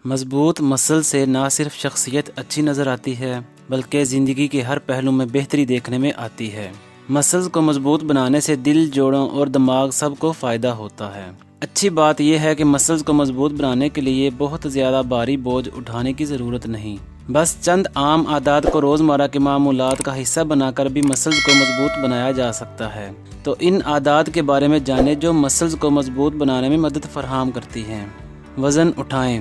مضبوط مسل سے نہ صرف شخصیت اچھی نظر آتی ہے بلکہ زندگی کے ہر پہلو میں بہتری دیکھنے میں آتی ہے۔ مسلز کو مضبوط بنانے سے دل، جوڑوں اور دماغ سب کو فائدہ ہوتا ہے۔ اچھی بات یہ ہے کہ مسلز کو مضبوط بنانے کے لیے بہت زیادہ بھاری بوجھ اٹھانے کی ضرورت نہیں، بس چند عام عادات کو روزمرہ کے معمولات کا حصہ بنا کر بھی مسلز کو مضبوط بنایا جا سکتا ہے۔ تو ان عادات کے بارے میں جانیں جو مسلز کو مضبوط بنانے میں مدد فراہم کرتی ہیں۔ وزن اٹھائیں۔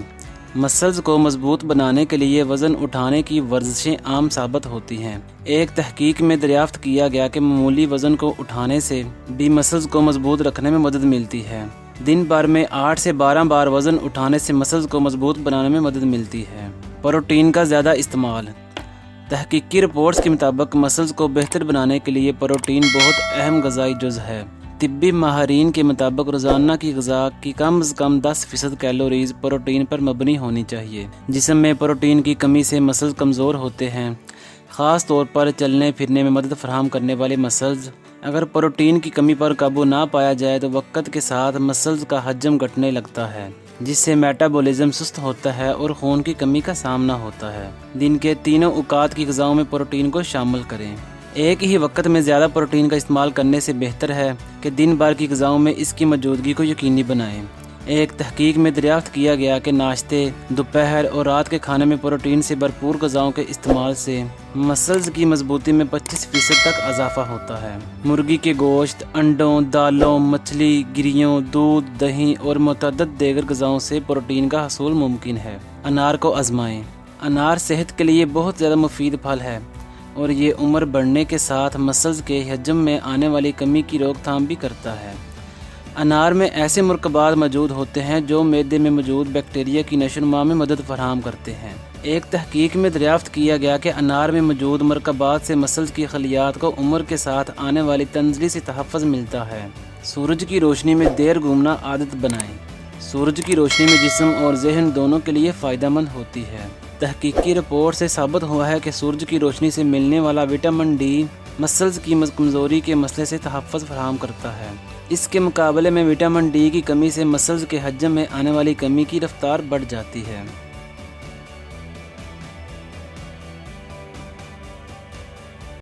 مسلز کو مضبوط بنانے کے لیے وزن اٹھانے کی ورزشیں عام ثابت ہوتی ہیں۔ ایک تحقیق میں دریافت کیا گیا کہ معمولی وزن کو اٹھانے سے بھی مسلز کو مضبوط رکھنے میں مدد ملتی ہے۔ دن بھر میں 8 سے 12 بار وزن اٹھانے سے مسلز کو مضبوط بنانے میں مدد ملتی ہے۔ پروٹین کا زیادہ استعمال۔ تحقیقی رپورٹس کے مطابق مسلز کو بہتر بنانے کے لیے پروٹین بہت اہم غذائی جز ہے۔ طبی ماہرین کے مطابق روزانہ کی غذا کی کم از کم 10% کیلوریز پروٹین پر مبنی ہونی چاہیے۔ جسم میں پروٹین کی کمی سے مسلز کمزور ہوتے ہیں، خاص طور پر چلنے پھرنے میں مدد فراہم کرنے والے مسلز۔ اگر پروٹین کی کمی پر قابو نہ پایا جائے تو وقت کے ساتھ مسلز کا حجم گھٹنے لگتا ہے، جس سے میٹابولزم سست ہوتا ہے اور خون کی کمی کا سامنا ہوتا ہے۔ دن کے تینوں اوقات کی غذاؤں میں پروٹین کو شامل کریں۔ ایک ہی وقت میں زیادہ پروٹین کا استعمال کرنے سے بہتر ہے کہ دن بھر کی غذاؤں میں اس کی موجودگی کو یقینی بنائیں۔ ایک تحقیق میں دریافت کیا گیا کہ ناشتے، دوپہر اور رات کے کھانے میں پروٹین سے بھرپور غذاؤں کے استعمال سے مسلز کی مضبوطی میں 25% تک اضافہ ہوتا ہے۔ مرغی کے گوشت، انڈوں، دالوں، مچھلی، گریوں، دودھ، دہی اور متعدد دیگر غذاؤں سے پروٹین کا حصول ممکن ہے۔ انار کو آزمائیں۔ انار صحت کے لیے بہت زیادہ مفید پھل ہے اور یہ عمر بڑھنے کے ساتھ مسلز کے حجم میں آنے والی کمی کی روک تھام بھی کرتا ہے۔ انار میں ایسے مرکبات موجود ہوتے ہیں جو معدے میں موجود بیکٹیریا کی نشو و نما میں مدد فراہم کرتے ہیں۔ ایک تحقیق میں دریافت کیا گیا کہ انار میں موجود مرکبات سے مسلز کی خلیات کو عمر کے ساتھ آنے والی تنزلی سے تحفظ ملتا ہے۔ سورج کی روشنی میں دیر گھومنا عادت بنائیں۔ سورج کی روشنی میں جسم اور ذہن دونوں کے لیے فائدہ مند ہوتی ہے۔ تحقیقی رپورٹ سے ثابت ہوا ہے کہ سورج کی روشنی سے ملنے والا وٹامن ڈی مسلز کی کمزوری کے مسئلے سے تحفظ فراہم کرتا ہے۔ اس کے مقابلے میں وٹامن ڈی کی کمی سے مسلز کے حجم میں آنے والی کمی کی رفتار بڑھ جاتی ہے۔